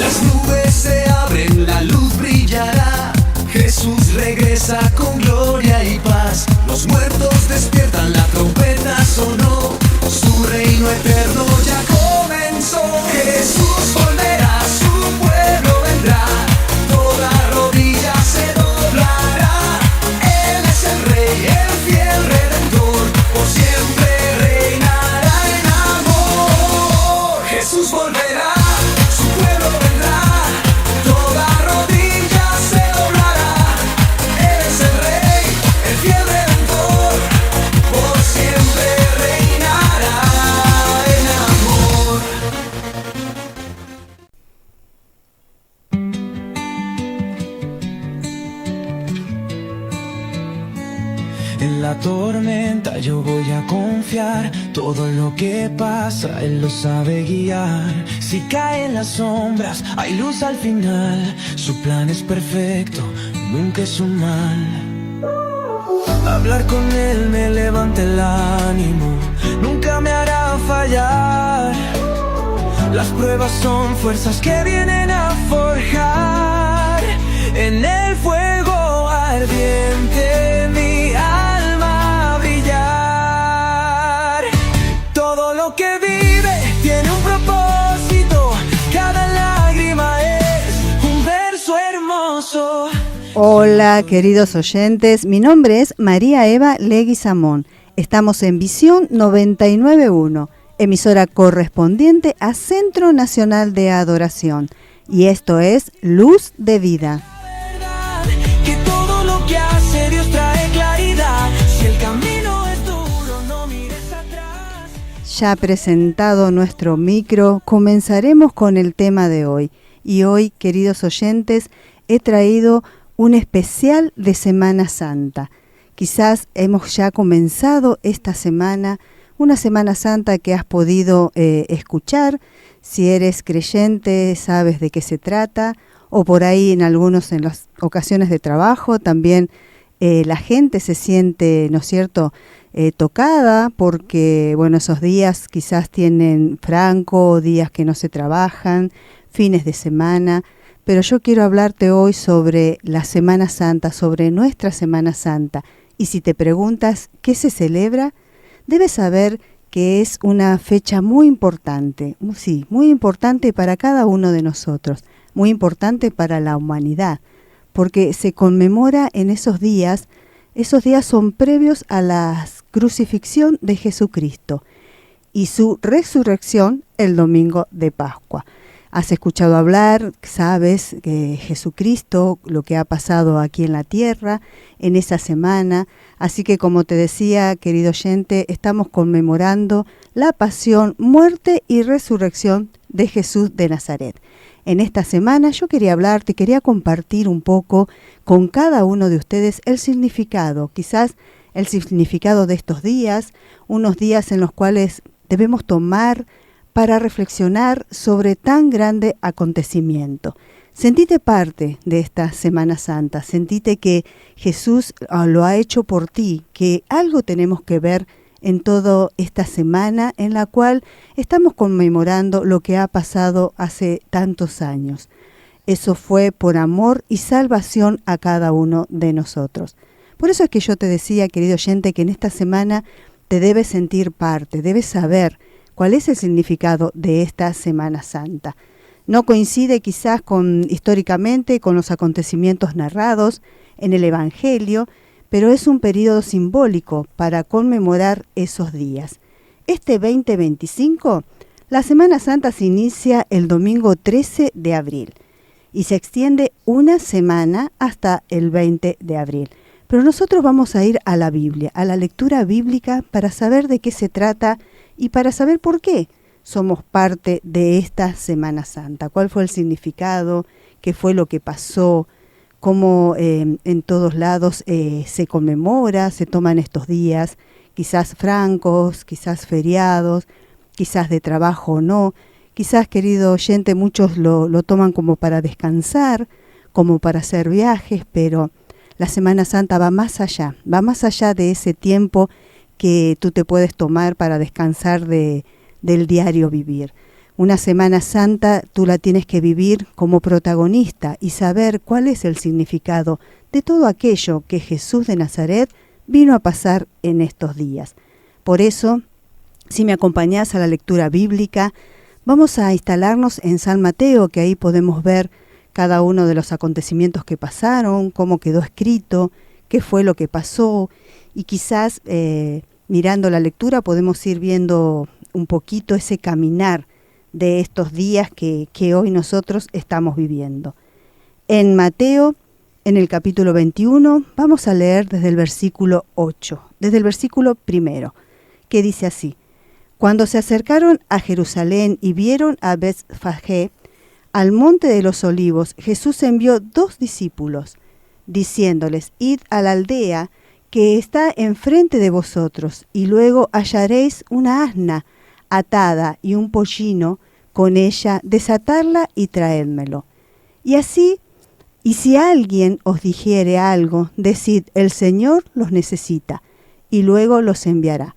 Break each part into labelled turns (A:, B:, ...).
A: Las nubes se abren, la luz brillará. Jesús regresa con gloria y paz. Los muertos despiertan, la trompeta sonó. Su reino eterno ya comenzó. Jesús volverá, su pueblo vendrá. Toda rodilla se doblará. Él es el Rey, el fiel Redentor. Por siempre reinará en amor. Jesús volverá, su pueblo vendrá. Toda rodilla se doblará. Él es el Rey, el fiel Redentor. Por siempre reinará en amor.
B: En la tormenta yo voy a confiar. Todo lo que pasa Él lo sabe guiar. Si caen las sombras hay luz al final. Su plan es perfecto, nunca es un mal. Hablar con Él me levanta el ánimo, nunca me hará fallar. Las pruebas son fuerzas que vienen a forjar. En el fuego ardiente mi alma a brillar. Todo lo que vive tiene un propósito. Cada lágrima es un verso hermoso.
C: Hola queridos oyentes, mi nombre es María Eva Leguizamón. Estamos en Visión 99.1, emisora correspondiente a Centro Nacional de Adoración. Y esto es Luz de Vida.
B: Que todo lo que hace Dios trae claridad. Si el camino es duro, no mires atrás.
C: Ya presentado nuestro micro, comenzaremos con el tema de hoy. Y hoy, queridos oyentes, he traído un especial de Semana Santa. Quizás hemos ya comenzado esta semana, una Semana Santa que has podido escuchar. Si eres creyente, sabes de qué se trata, o por ahí en las ocasiones de trabajo también la gente se siente, ¿no es cierto?, tocada porque, bueno, esos días quizás tienen franco, días que no se trabajan, fines de semana. Pero yo quiero hablarte hoy sobre la Semana Santa, sobre nuestra Semana Santa. Y si te preguntas qué se celebra, debes saber que es una fecha muy importante, sí, muy importante para cada uno de nosotros, muy importante para la humanidad, porque se conmemora en esos días son previos a la crucifixión de Jesucristo y su resurrección el domingo de Pascua. Has escuchado hablar, sabes que Jesucristo, lo que ha pasado aquí en la tierra en esa semana. Así que, como te decía, querido oyente, estamos conmemorando la pasión, muerte y resurrección de Jesús de Nazaret. En esta semana yo quería hablarte, quería compartir un poco con cada uno de ustedes el significado, quizás el significado de estos días, unos días en los cuales debemos tomar para reflexionar sobre tan grande acontecimiento. Sentite parte de esta Semana Santa, sentite que Jesús lo ha hecho por ti, que algo tenemos que ver en toda esta semana en la cual estamos conmemorando lo que ha pasado hace tantos años. Eso fue por amor y salvación a cada uno de nosotros. Por eso es que yo te decía, querido oyente, que en esta semana te debes sentir parte, debes saber cuál es el significado de esta Semana Santa. No coincide quizás históricamente con los acontecimientos narrados en el Evangelio, pero es un periodo simbólico para conmemorar esos días. Este 2025, la Semana Santa se inicia el domingo 13 de abril y se extiende una semana hasta el 20 de abril. Pero nosotros vamos a ir a la Biblia, a la lectura bíblica, para saber de qué se trata y para saber por qué somos parte de esta Semana Santa. ¿Cuál fue el significado? ¿Qué fue lo que pasó? ¿Cómo en todos lados se conmemora, se toman estos días? Quizás francos, quizás feriados. quizás de trabajo o no. Quizás, querido oyente, muchos lo toman como para descansar, como para hacer viajes, pero la Semana Santa va más allá de ese tiempo que tú te puedes tomar para descansar del diario vivir. Una Semana Santa tú la tienes que vivir como protagonista y saber cuál es el significado de todo aquello que Jesús de Nazaret vino a pasar en estos días. Por eso, si me acompañás a la lectura bíblica, vamos a instalarnos en San Mateo, que ahí podemos ver cada uno de los acontecimientos que pasaron, cómo quedó escrito, qué fue lo que pasó, y quizás mirando la lectura podemos ir viendo un poquito ese caminar de estos días que hoy nosotros estamos viviendo. En Mateo, en el capítulo 21, vamos a leer desde el versículo 8, desde el versículo 1, que dice así: Cuando se acercaron a Jerusalén y vieron a Betfagé, al monte de los olivos, Jesús envió 2 discípulos, diciéndoles: Id a la aldea que está enfrente de vosotros, y luego hallaréis una asna atada y un pollino con ella, desatarla y traédmelo. Y así, y si alguien os dijere algo, decid: el Señor los necesita, y luego los enviará.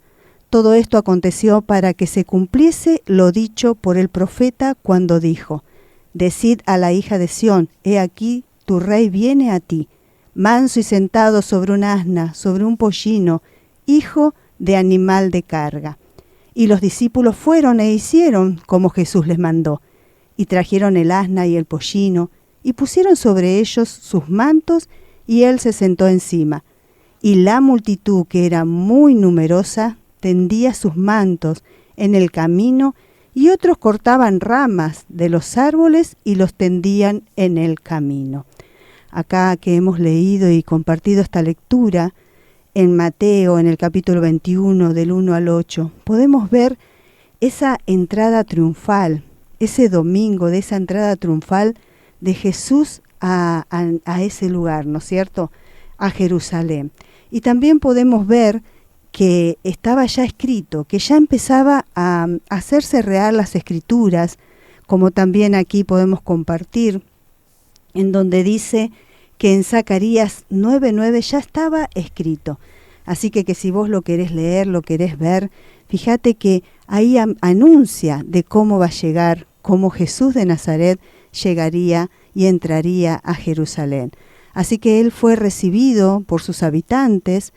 C: Todo esto aconteció para que se cumpliese lo dicho por el profeta cuando dijo: Decid a la hija de Sión: he aquí tu rey viene a ti, manso y sentado sobre un asna, sobre un pollino, hijo de animal de carga. Y los discípulos fueron e hicieron como Jesús les mandó, y trajeron el asna y el pollino, y pusieron sobre ellos sus mantos, y él se sentó encima. Y la multitud, que era muy numerosa, tendía sus mantos en el camino, y otros cortaban ramas de los árboles y los tendían en el camino. Acá que hemos leído y compartido esta lectura, en Mateo, en el capítulo 21, del 1 al 8, podemos ver esa entrada triunfal, ese domingo de esa entrada triunfal de Jesús a ese lugar, ¿no es cierto?, a Jerusalén. Y también podemos ver que estaba ya escrito, que ya empezaba a hacerse real las escrituras, como también aquí podemos compartir, en donde dice que en Zacarías 9:9 ya estaba escrito. Así que si vos lo querés leer, lo querés ver, fíjate que ahí anuncia de cómo va a llegar, cómo Jesús de Nazaret llegaría y entraría a Jerusalén. Así que él fue recibido por sus habitantes,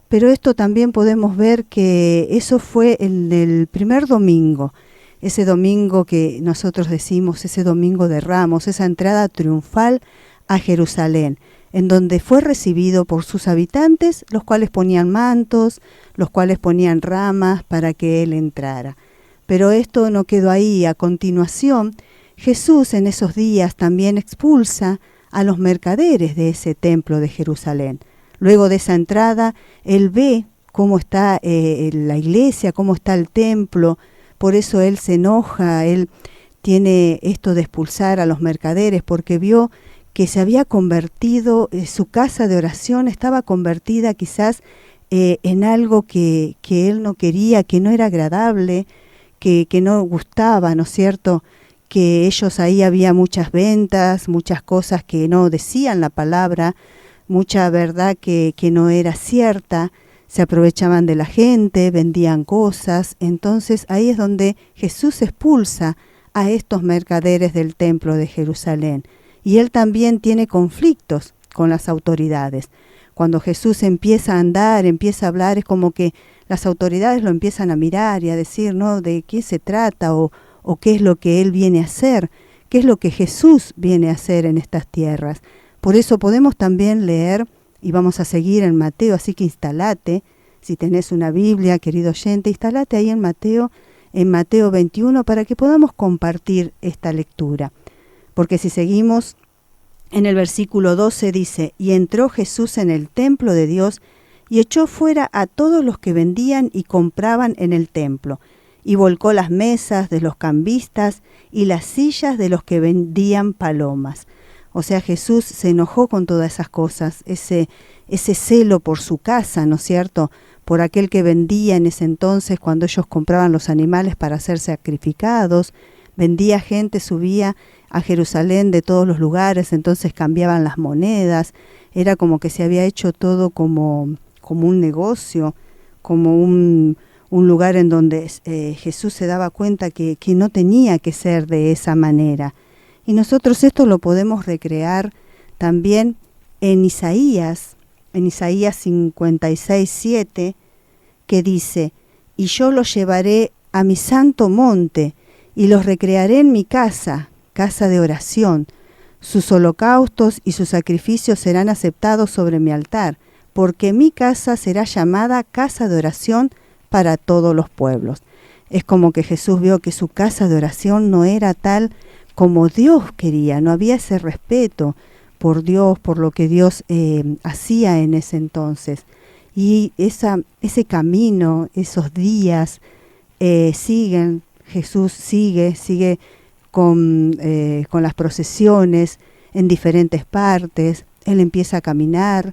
C: pero esto también podemos ver que eso fue en el primer domingo, ese domingo que nosotros decimos, ese domingo de Ramos, esa entrada triunfal a Jerusalén, en donde fue recibido por sus habitantes, los cuales ponían mantos, los cuales ponían ramas para que él entrara. Pero esto no quedó ahí. A continuación, Jesús en esos días también expulsa a los mercaderes de ese templo de Jerusalén. Luego de esa entrada, él ve cómo está la iglesia, cómo está el templo, por eso él se enoja, él tiene esto de expulsar a los mercaderes, porque vio que se había convertido, su casa de oración estaba convertida quizás en algo que él no quería, que no era agradable, que no gustaba, ¿no es cierto?, que ellos ahí había muchas ventas, muchas cosas que no decían la palabra, mucha verdad que no era cierta, se aprovechaban de la gente, vendían cosas. Entonces ahí es donde Jesús expulsa a estos mercaderes del templo de Jerusalén. Y él también tiene conflictos con las autoridades. Cuando Jesús empieza a andar, empieza a hablar, es como que las autoridades lo empiezan a mirar y a decir, ¿no?, de qué se trata o qué es lo que él viene a hacer, qué es lo que Jesús viene a hacer en estas tierras. Por eso podemos también leer, y vamos a seguir en Mateo, así que instalate, si tenés una Biblia, querido oyente, instalate ahí en Mateo 21, para que podamos compartir esta lectura. Porque si seguimos, en el versículo 12 dice: y entró Jesús en el templo de Dios, y echó fuera a todos los que vendían y compraban en el templo, y volcó las mesas de los cambistas y las sillas de los que vendían palomas. O sea, Jesús se enojó con todas esas cosas, ese celo por su casa, ¿no es cierto?, por aquel que vendía en ese entonces cuando ellos compraban los animales para ser sacrificados, vendía gente, subía a Jerusalén de todos los lugares, entonces cambiaban las monedas, era como que se había hecho todo como un negocio, como un lugar en donde Jesús se daba cuenta que no tenía que ser de esa manera. Y nosotros esto lo podemos recrear también en Isaías 56:7, que dice: y yo los llevaré a mi santo monte, y los recrearé en mi casa de oración. Sus holocaustos y sus sacrificios serán aceptados sobre mi altar, porque mi casa será llamada casa de oración para todos los pueblos. Es como que Jesús vio que su casa de oración no era tal como Dios quería, no había ese respeto por Dios, por lo que Dios hacía en ese entonces. Y ese camino, esos días siguen, Jesús sigue con las procesiones en diferentes partes. Él empieza a caminar.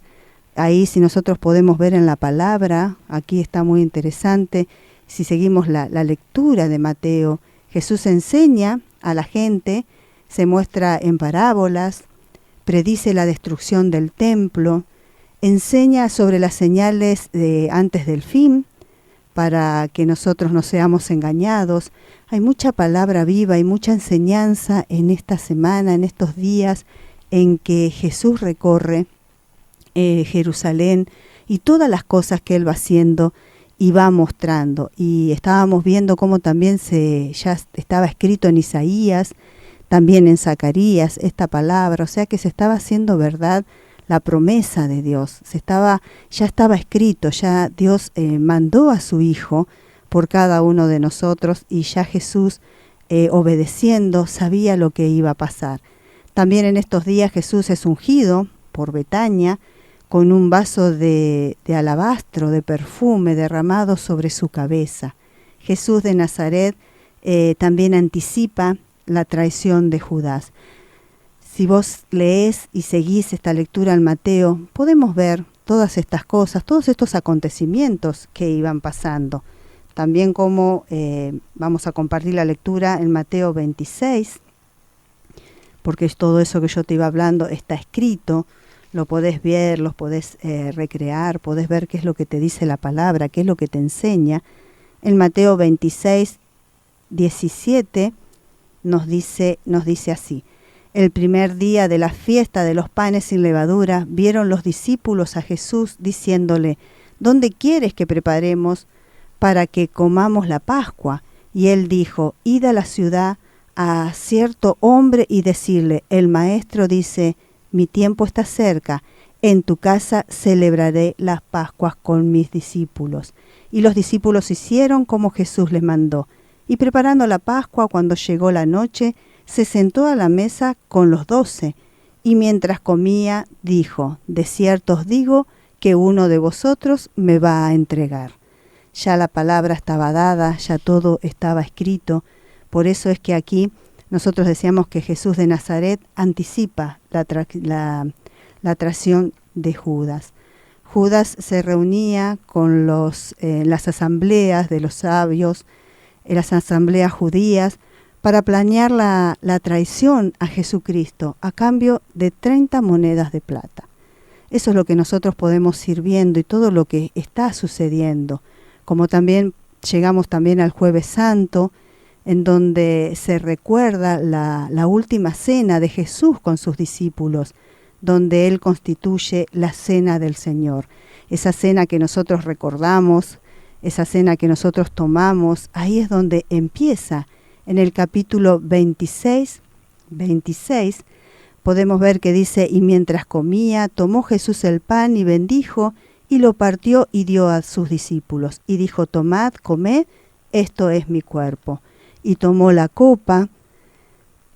C: Ahí, si nosotros podemos ver en la palabra, aquí está muy interesante, si seguimos la lectura de Mateo, Jesús enseña a la gente, se muestra en parábolas, predice la destrucción del templo, enseña sobre las señales antes del fin, para que nosotros no seamos engañados. Hay mucha palabra viva y mucha enseñanza en esta semana, en estos días en que Jesús recorre Jerusalén y todas las cosas que Él va haciendo y va mostrando. Y estábamos viendo cómo también ya estaba escrito en Isaías, también en Zacarías, esta palabra, o sea que se estaba haciendo verdad la promesa de Dios, ya estaba escrito, ya Dios mandó a su Hijo por cada uno de nosotros y ya Jesús, obedeciendo, sabía lo que iba a pasar. También en estos días Jesús es ungido por Betania con un vaso de alabastro, de perfume derramado sobre su cabeza. Jesús de Nazaret también anticipa la traición de Judas. Si vos leés y seguís esta lectura en Mateo, podemos ver todas estas cosas, todos estos acontecimientos que iban pasando. También como vamos a compartir la lectura en Mateo 26, porque es todo eso que yo te iba hablando, está escrito, lo podés ver, lo podés recrear, podés ver qué es lo que te dice la palabra, qué es lo que te enseña. En Mateo 26, 17 nos dice así: el primer día de la fiesta de los panes sin levadura, vieron los discípulos a Jesús diciéndole: ¿dónde quieres que preparemos para que comamos la Pascua? Y él dijo: id a la ciudad a cierto hombre y decirle: el maestro dice, mi tiempo está cerca, en tu casa celebraré las Pascuas con mis discípulos. Y los discípulos hicieron como Jesús les mandó. Y preparando la Pascua, cuando llegó la noche, se sentó a la mesa con los 12, y mientras comía, dijo: de cierto os digo que uno de vosotros me va a entregar. Ya la palabra estaba dada, ya todo estaba escrito. Por eso es que aquí nosotros decíamos que Jesús de Nazaret anticipa la traición de Judas. Judas se reunía con las asambleas de los sabios, en las asambleas judías, para planear la traición a Jesucristo a cambio de 30 monedas de plata. Eso es lo que nosotros podemos ir viendo y todo lo que está sucediendo. Como también llegamos también al Jueves Santo, en donde se recuerda la última cena de Jesús con sus discípulos, donde Él constituye la cena del Señor. Esa cena que nosotros recordamos, esa cena que nosotros tomamos, ahí es donde empieza. En el capítulo 26, podemos ver que dice: y mientras comía, tomó Jesús el pan y bendijo, y lo partió y dio a sus discípulos. Y dijo: tomad, comed, esto es mi cuerpo. Y tomó la copa,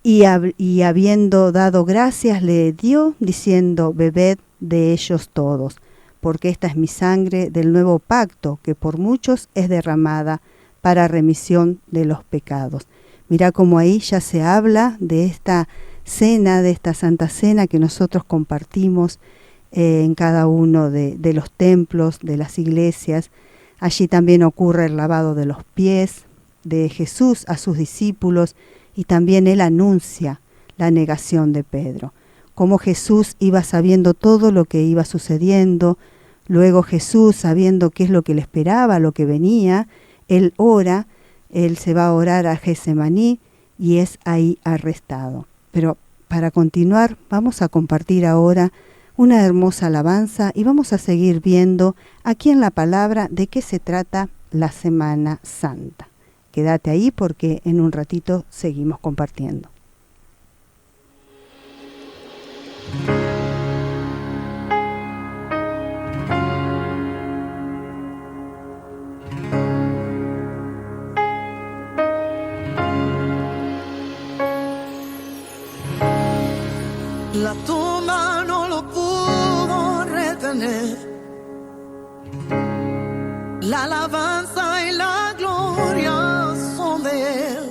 C: y habiendo dado gracias, le dio, diciendo: bebed de ellos todos, porque esta es mi sangre del nuevo pacto, que por muchos es derramada para remisión de los pecados. Mirá cómo ahí ya se habla de esta cena, de esta Santa Cena que nosotros compartimos en cada uno de los templos, de las iglesias. Allí también ocurre el lavado de los pies de Jesús a sus discípulos, y también Él anuncia la negación de Pedro. Como Jesús iba sabiendo todo lo que iba sucediendo, luego Jesús, sabiendo qué es lo que le esperaba, lo que venía, Él ora, Él se va a orar a Getsemaní y es ahí arrestado. Pero para continuar, vamos a compartir ahora una hermosa alabanza y vamos a seguir viendo aquí en la palabra de qué se trata la Semana Santa. Quédate ahí porque en un ratito seguimos compartiendo.
D: La tumba no lo pudo retener, la alabanza y la gloria son de Él.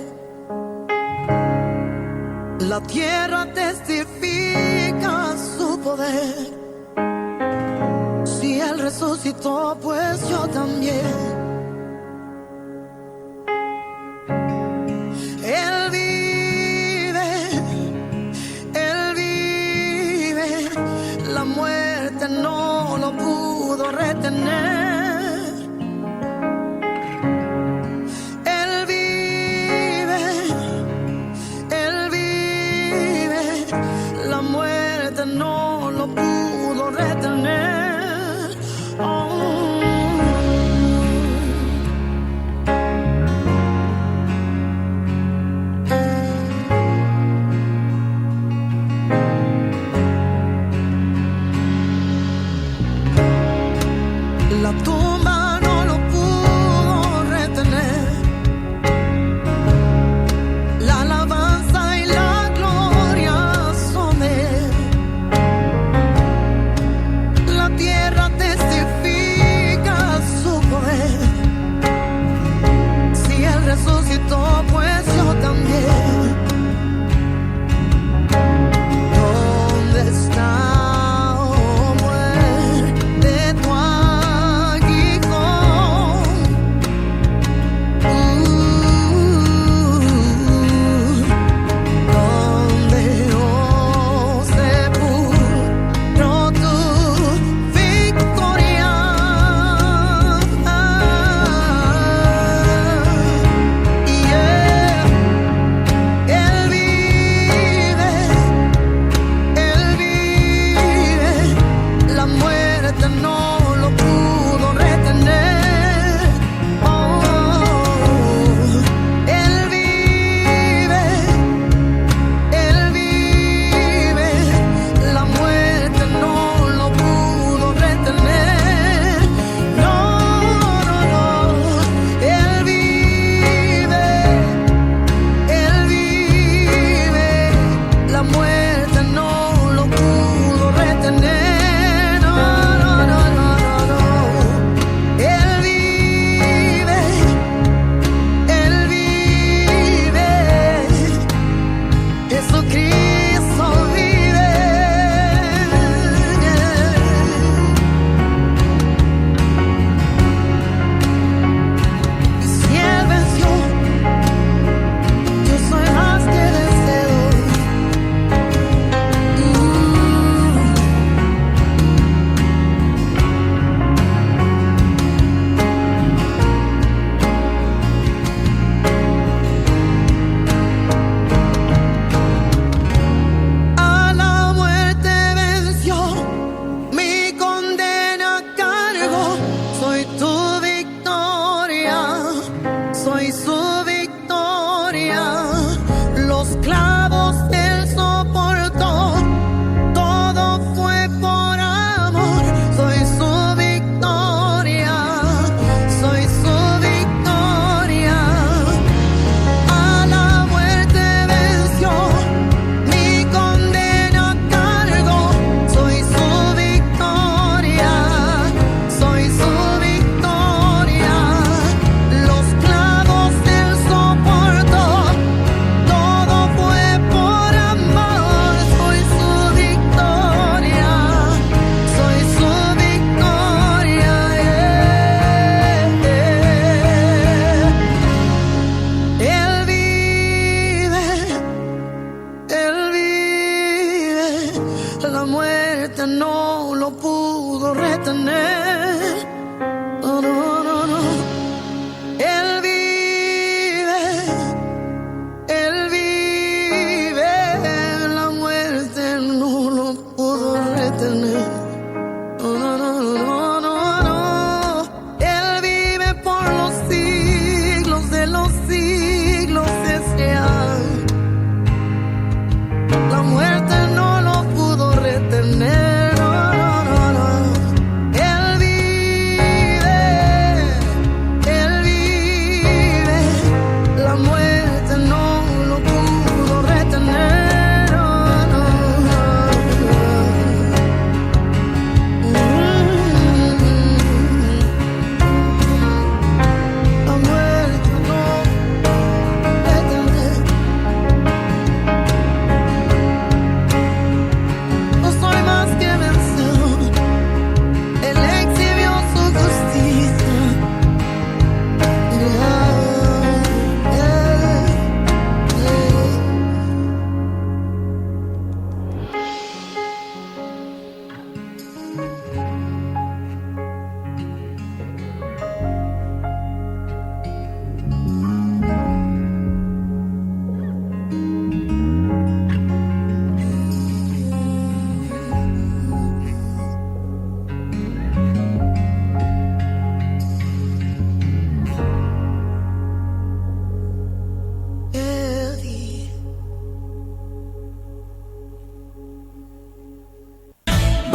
D: La tierra testifica su poder. Si Él resucitó, pues yo también. Él vive, la muerte no lo pudo retener. Él vive, la muerte no lo pudo retener. Oh.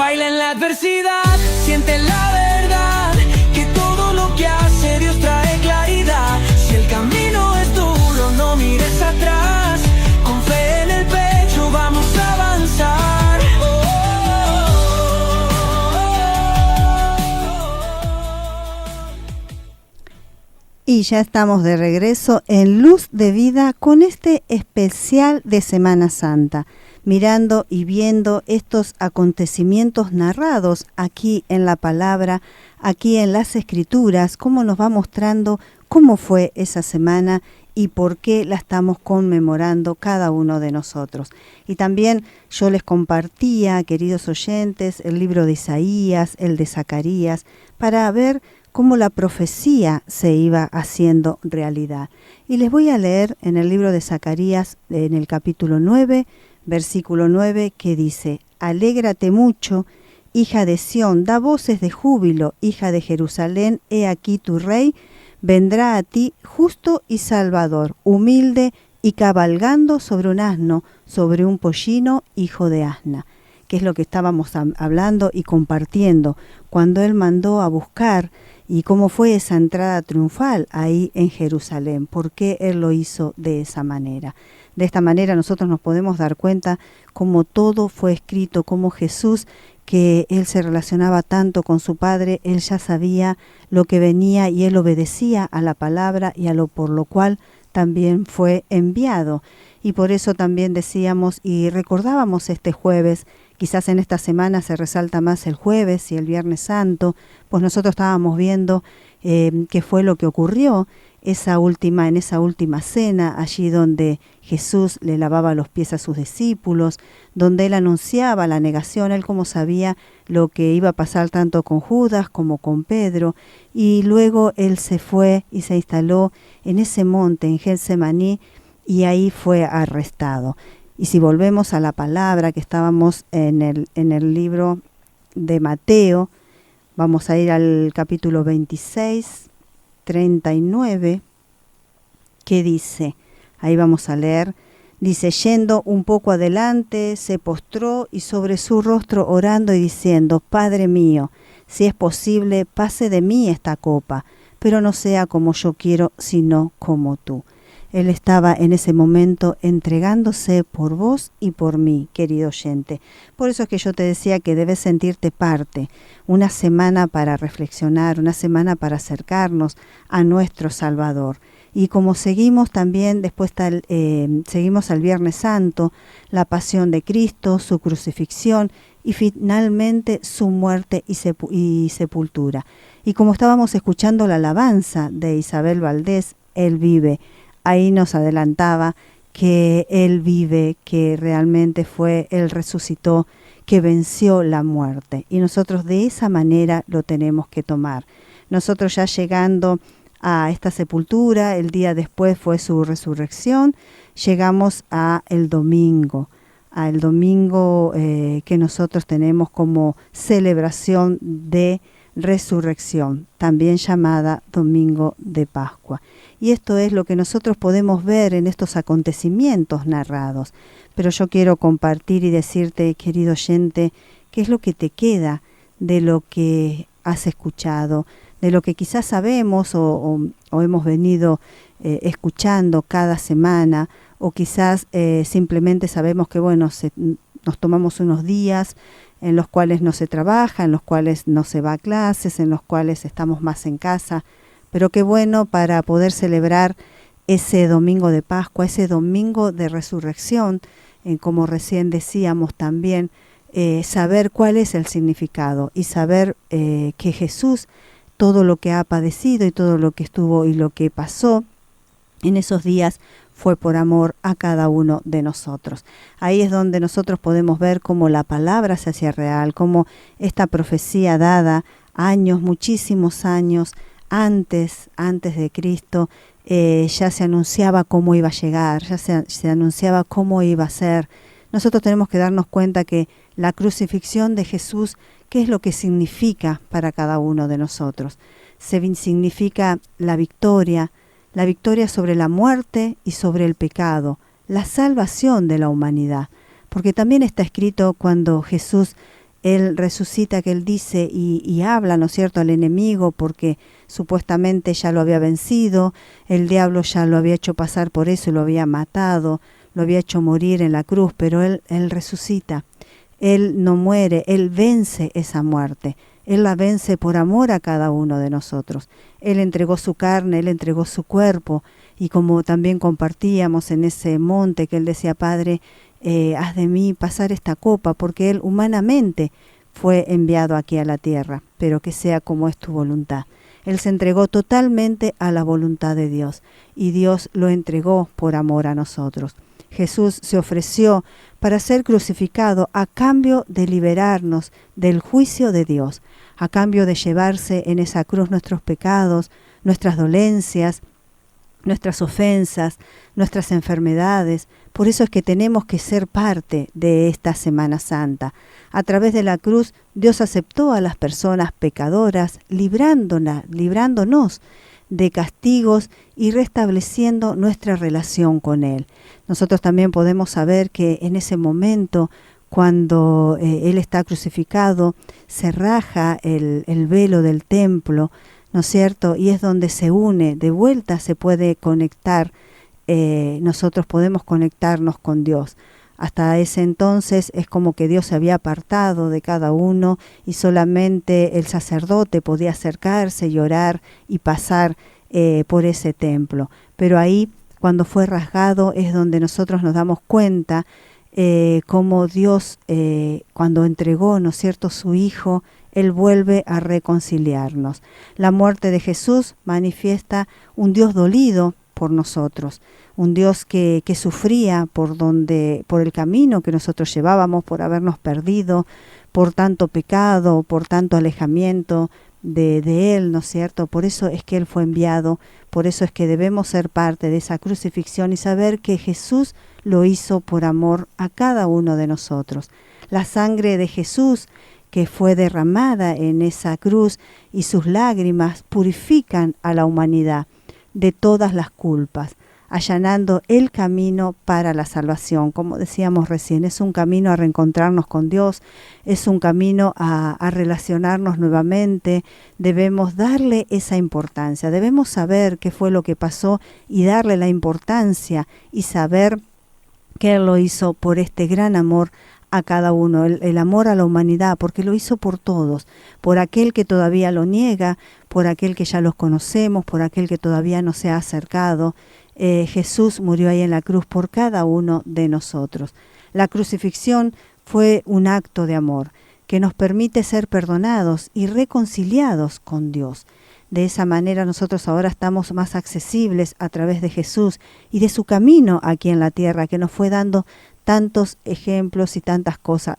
B: Baila en la adversidad, siente la verdad, que todo lo que hace Dios trae claridad. Si el camino es duro, no mires atrás, con fe en el pecho vamos a avanzar.
C: Y ya estamos de regreso en Luz de Vida con este especial de Semana Santa, mirando y viendo estos acontecimientos narrados aquí en la palabra, aquí en las Escrituras, cómo nos va mostrando cómo fue esa semana y por qué la estamos conmemorando cada uno de nosotros. Y también yo les compartía, queridos oyentes, el libro de Isaías, el de Zacarías, para ver cómo la profecía se iba haciendo realidad. Y les voy a leer en el libro de Zacarías, en el capítulo 9, versículo 9, que dice: Alégrate mucho, hija de Sión, da voces de júbilo, hija de Jerusalén, he aquí tu rey, vendrá a ti justo y salvador, humilde y cabalgando sobre un asno, sobre un pollino, hijo de asna. Que es lo que estábamos hablando y compartiendo, cuando él mandó a buscar y cómo fue esa entrada triunfal ahí en Jerusalén, por qué él lo hizo de esa manera. De esta manera nosotros nos podemos dar cuenta cómo todo fue escrito, cómo Jesús, que él se relacionaba tanto con su Padre, él ya sabía lo que venía y él obedecía a la palabra y a lo por lo cual también fue enviado. Y por eso también decíamos y recordábamos este jueves, quizás en esta semana se resalta más el jueves y el Viernes Santo, pues nosotros estábamos viendo qué fue lo que ocurrió en esa última cena, allí donde Jesús le lavaba los pies a sus discípulos, donde él anunciaba la negación, él como sabía lo que iba a pasar tanto con Judas como con Pedro, y luego él se fue y se instaló en ese monte, en Getsemaní, y ahí fue arrestado. Y si volvemos a la palabra que estábamos en el libro de Mateo, vamos a ir al capítulo 26, 39, que dice, ahí vamos a leer, dice: yendo un poco adelante, se postró y sobre su rostro orando y diciendo: Padre mío, si es posible, pase de mí esta copa, pero no sea como yo quiero, sino como tú. Él estaba en ese momento entregándose por vos y por mí, querido oyente. Por eso es que yo te decía que debes sentirte parte. Una semana para reflexionar, una semana para acercarnos a nuestro Salvador. Y como seguimos también, después seguimos al Viernes Santo, la pasión de Cristo, su crucifixión y finalmente su muerte y sepultura. Y como estábamos escuchando la alabanza de Isabel Valdés, Él vive. Ahí nos adelantaba que Él vive, que realmente Él resucitó, que venció la muerte. Y nosotros de esa manera lo tenemos que tomar. Nosotros ya llegando a esta sepultura, el día después fue su resurrección, llegamos a el domingo que nosotros tenemos como celebración de resurrección, también llamada Domingo de Pascua. Y esto es lo que nosotros podemos ver en estos acontecimientos narrados. Pero yo quiero compartir y decirte, querido oyente, qué es lo que te queda de lo que has escuchado, de lo que quizás sabemos o hemos venido escuchando cada semana, o quizás simplemente sabemos que, bueno, nos tomamos unos días en los cuales no se trabaja, en los cuales no se va a clases, en los cuales estamos más en casa. Pero qué bueno para poder celebrar ese domingo de Pascua, ese domingo de resurrección, como recién decíamos también, saber cuál es el significado y saber que Jesús, todo lo que ha padecido y todo lo que estuvo y lo que pasó en esos días, fue por amor a cada uno de nosotros. Ahí es donde nosotros podemos ver cómo la palabra se hacía real, cómo esta profecía dada muchísimos años antes de Cristo, ya se anunciaba cómo iba a llegar, ya se anunciaba cómo iba a ser. Nosotros tenemos que darnos cuenta que la crucifixión de Jesús, ¿qué es lo que significa para cada uno de nosotros? Significa la victoria sobre la muerte y sobre el pecado, la salvación de la humanidad. Porque también está escrito cuando Jesús Él resucita, que Él dice y habla, ¿no es cierto?, al enemigo, porque supuestamente ya lo había vencido, el diablo ya lo había hecho pasar por eso y lo había matado, lo había hecho morir en la cruz, pero Él resucita. Él no muere, Él vence esa muerte. Él la vence por amor a cada uno de nosotros. Él entregó su carne, Él entregó su cuerpo, y como también compartíamos en ese monte que Él decía, Padre, haz de mí pasar esta copa, porque Él humanamente fue enviado aquí a la tierra, pero que sea como es tu voluntad. Él se entregó totalmente a la voluntad de Dios, y Dios lo entregó por amor a nosotros. Jesús se ofreció para ser crucificado a cambio de liberarnos del juicio de Dios, a cambio de llevarse en esa cruz nuestros pecados, nuestras dolencias, nuestras ofensas, nuestras enfermedades. Por eso es que tenemos que ser parte de esta Semana Santa. A través de la cruz, Dios aceptó a las personas pecadoras, librándonos de castigos y restableciendo nuestra relación con Él. Nosotros también podemos saber que en ese momento, cuando Él está crucificado, se raja el velo del templo, ¿no es cierto? Y es donde se une, de vuelta se puede conectar, nosotros podemos conectarnos con Dios. Hasta ese entonces es como que Dios se había apartado de cada uno y solamente el sacerdote podía acercarse y orar y pasar por ese templo. Pero ahí, cuando fue rasgado, es donde nosotros nos damos cuenta cómo Dios, cuando entregó, ¿no es cierto?, su Hijo, Él vuelve a reconciliarnos. La muerte de Jesús manifiesta un Dios dolido por nosotros, un Dios que sufría por el camino que nosotros llevábamos, por habernos perdido, por tanto pecado, por tanto alejamiento de Él, ¿no es cierto? Por eso es que Él fue enviado, por eso es que debemos ser parte de esa crucifixión y saber que Jesús lo hizo por amor a cada uno de nosotros. La sangre de Jesús que fue derramada en esa cruz y sus lágrimas purifican a la humanidad de todas las culpas, allanando el camino para la salvación. Como decíamos recién, es un camino a reencontrarnos con Dios, es un camino a relacionarnos nuevamente. Debemos darle esa importancia, debemos saber qué fue lo que pasó y darle la importancia y saber que Él lo hizo por este gran amor a cada uno, el amor a la humanidad, porque lo hizo por todos, por aquel que todavía lo niega, por aquel que ya los conocemos, por aquel que todavía no se ha acercado. Jesús murió ahí en la cruz por cada uno de nosotros. La crucifixión fue un acto de amor que nos permite ser perdonados y reconciliados con Dios. De esa manera nosotros ahora estamos más accesibles a través de Jesús y de su camino aquí en la tierra, que nos fue dando tantos ejemplos y tantas cosas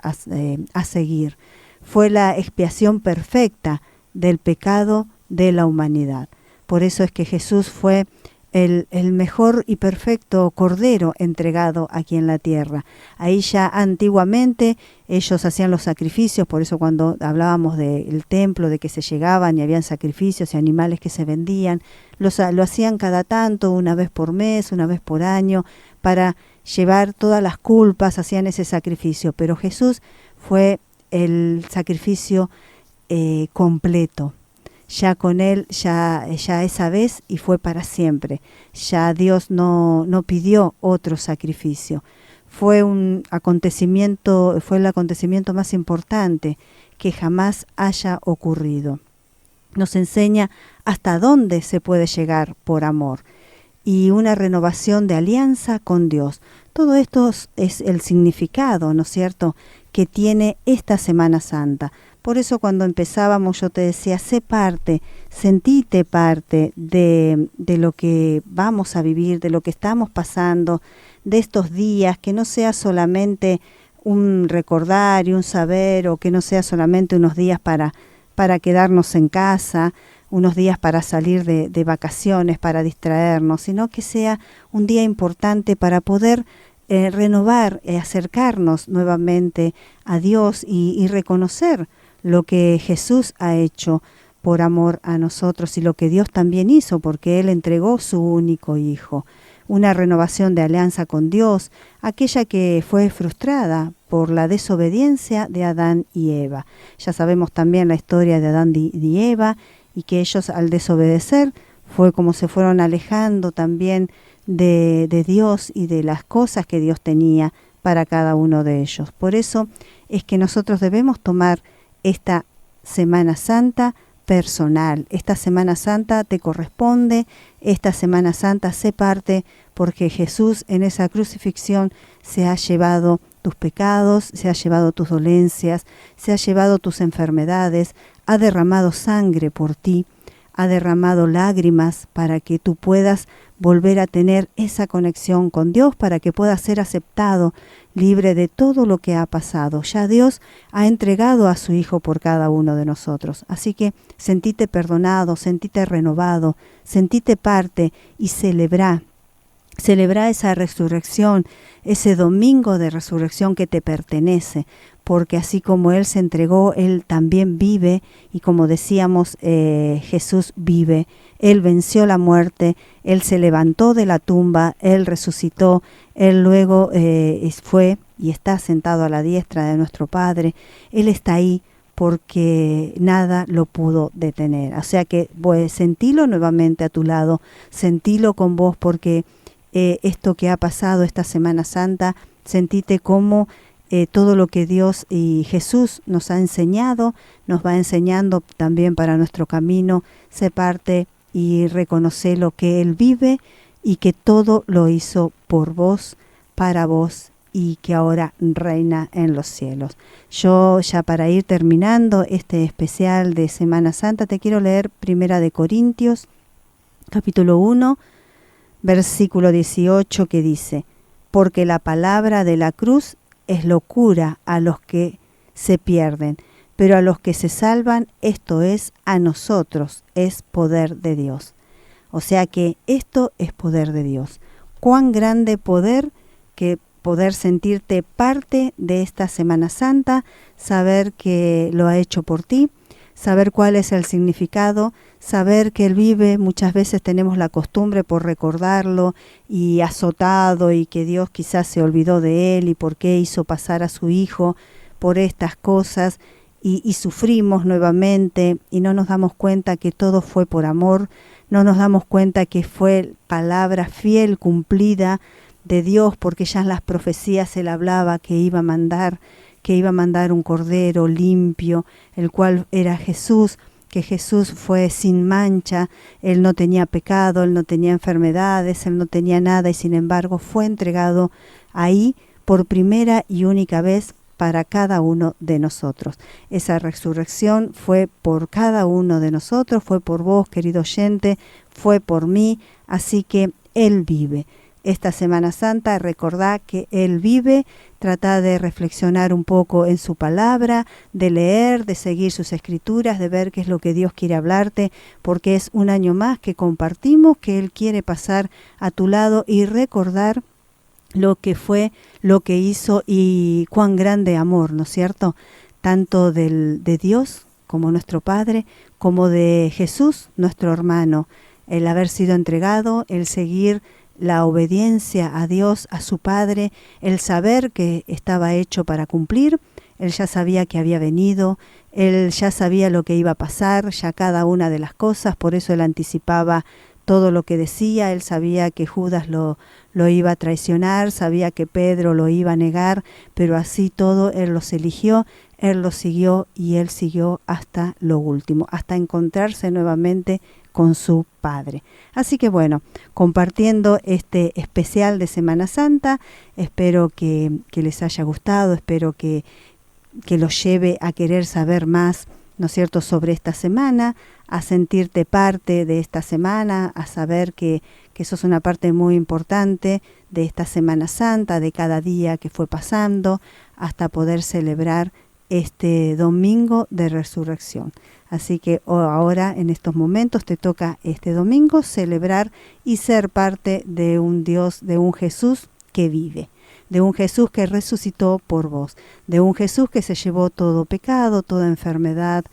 C: a seguir. Fue la expiación perfecta del pecado de la humanidad. Por eso es que Jesús fue el mejor y perfecto cordero entregado aquí en la tierra. Ahí ya antiguamente ellos hacían los sacrificios, por eso cuando hablábamos del templo, de que se llegaban y habían sacrificios y animales que se vendían, lo hacían cada tanto, una vez por mes, una vez por año, para llevar todas las culpas, hacían ese sacrificio. Pero Jesús fue el sacrificio completo. Ya con Él, ya esa vez y fue para siempre. Ya Dios no pidió otro sacrificio. Fue el acontecimiento más importante que jamás haya ocurrido. Nos enseña hasta dónde se puede llegar por amor y una renovación de alianza con Dios. Todo esto es el significado, ¿no es cierto?, que tiene esta Semana Santa. Por eso cuando empezábamos yo te decía, sé parte, sentite parte de lo que vamos a vivir, de lo que estamos pasando, de estos días, que no sea solamente un recordar y un saber, o que no sea solamente unos días para quedarnos en casa, unos días para salir de vacaciones, para distraernos, sino que sea un día importante para poder renovar, acercarnos nuevamente a Dios y reconocer lo que Jesús ha hecho por amor a nosotros y lo que Dios también hizo, porque Él entregó su único Hijo una renovación de alianza con Dios, aquella que fue frustrada por la desobediencia de Adán y Eva. Ya sabemos también la historia de Adán y Eva, y que ellos al desobedecer fue como se fueron alejando también de Dios y de las cosas que Dios tenía para cada uno de ellos. Por eso es que nosotros debemos tomar esta Semana Santa personal. Esta Semana Santa te corresponde, esta Semana Santa sé parte, porque Jesús en esa crucifixión se ha llevado tus pecados, se ha llevado tus dolencias, se ha llevado tus enfermedades, ha derramado sangre por ti, ha derramado lágrimas para que tú puedas volver a tener esa conexión con Dios, para que puedas ser aceptado, libre de todo lo que ha pasado. Ya Dios ha entregado a su Hijo por cada uno de nosotros. Así que sentite perdonado, sentite renovado, sentite parte y celebra esa resurrección, ese domingo de resurrección que te pertenece, porque así como Él se entregó, Él también vive, y como decíamos, Jesús vive. Él venció la muerte, Él se levantó de la tumba, Él resucitó, Él luego fue y está sentado a la diestra de nuestro Padre. Él está ahí porque nada lo pudo detener. O sea que sentilo nuevamente a tu lado, sentilo con vos, porque esto que ha pasado esta Semana Santa, sentite como todo lo que Dios y Jesús nos ha enseñado, nos va enseñando también para nuestro camino. Sé parte y reconoce lo que Él vive y que todo lo hizo por vos, para vos, y que ahora reina en los cielos. Yo ya para ir terminando este especial de Semana Santa te quiero leer 1 Corintios capítulo 1 versículo 18, que dice: porque la palabra de la cruz es locura a los que se pierden, pero a los que se salvan, esto es, a nosotros, es poder de Dios. O sea que esto es poder de Dios. Cuán grande poder, que poder sentirte parte de esta Semana Santa, saber que lo ha hecho por ti, saber cuál es el significado, saber que Él vive. Muchas veces tenemos la costumbre por recordarlo y azotado, y que Dios quizás se olvidó de Él y por qué hizo pasar a su Hijo por estas cosas, y sufrimos nuevamente y no nos damos cuenta que todo fue por amor, no nos damos cuenta que fue palabra fiel cumplida de Dios, porque ya en las profecías Él hablaba que iba a mandar un cordero limpio, el cual era Jesús, que Jesús fue sin mancha, Él no tenía pecado, Él no tenía enfermedades, Él no tenía nada, y sin embargo fue entregado ahí por primera y única vez para cada uno de nosotros. Esa resurrección fue por cada uno de nosotros, fue por vos, querido oyente, fue por mí, así que Él vive. Esta Semana Santa recordá que Él vive, trata de reflexionar un poco en su palabra, de leer, de seguir sus escrituras, de ver qué es lo que Dios quiere hablarte, porque es un año más que compartimos, que Él quiere pasar a tu lado y recordar lo que fue, lo que hizo y cuán grande amor, ¿no es cierto? Tanto de Dios como nuestro Padre, como de Jesús, nuestro hermano, el haber sido entregado, el seguir la obediencia a Dios, a su Padre, el saber que estaba hecho para cumplir. Él ya sabía que había venido, Él ya sabía lo que iba a pasar, ya cada una de las cosas, por eso Él anticipaba todo lo que decía. Él sabía que Judas lo iba a traicionar, sabía que Pedro lo iba a negar, pero así todo Él los eligió, Él los siguió, y Él siguió hasta lo último, hasta encontrarse nuevamente con su Padre. Así que bueno, compartiendo este especial de Semana Santa, espero que les haya gustado, espero que los lleve a querer saber más, ¿no es cierto?, sobre esta semana, a sentirte parte de esta semana, a saber que sos una parte muy importante de esta Semana Santa, de cada día que fue pasando, hasta poder celebrar este domingo de resurrección. Así que ahora, en estos momentos, te toca este domingo celebrar y ser parte de un Dios, de un Jesús que vive, de un Jesús que resucitó por vos, de un Jesús que se llevó todo pecado, toda enfermedad,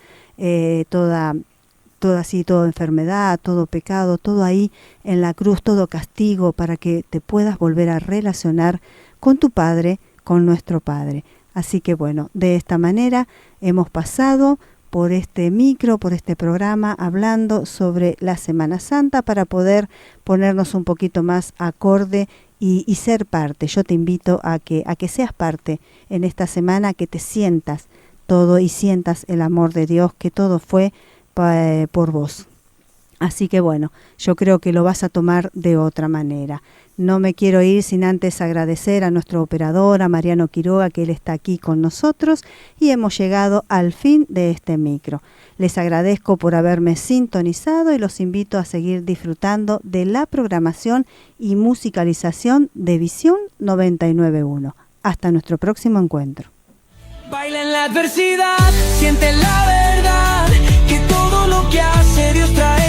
C: toda enfermedad, todo pecado, todo ahí en la cruz, todo castigo, para que te puedas volver a relacionar con tu Padre, con nuestro Padre. Así que bueno, de esta manera hemos pasado por este micro, por este programa, hablando sobre la Semana Santa para poder ponernos un poquito más acorde y ser parte. Yo te invito a que seas parte en esta semana, que te sientas todo y sientas el amor de Dios, que todo fue por vos. Así que bueno, yo creo que lo vas a tomar de otra manera. No me quiero ir sin antes agradecer a nuestro operador, a Mariano Quiroga, que él está aquí con nosotros, y hemos llegado al fin de este micro. Les agradezco por haberme sintonizado y los invito a seguir disfrutando de la programación y musicalización de Visión 99.1. Hasta nuestro próximo encuentro.
B: Baila en la adversidad, siente la verdad, que todo lo que hace Dios trae.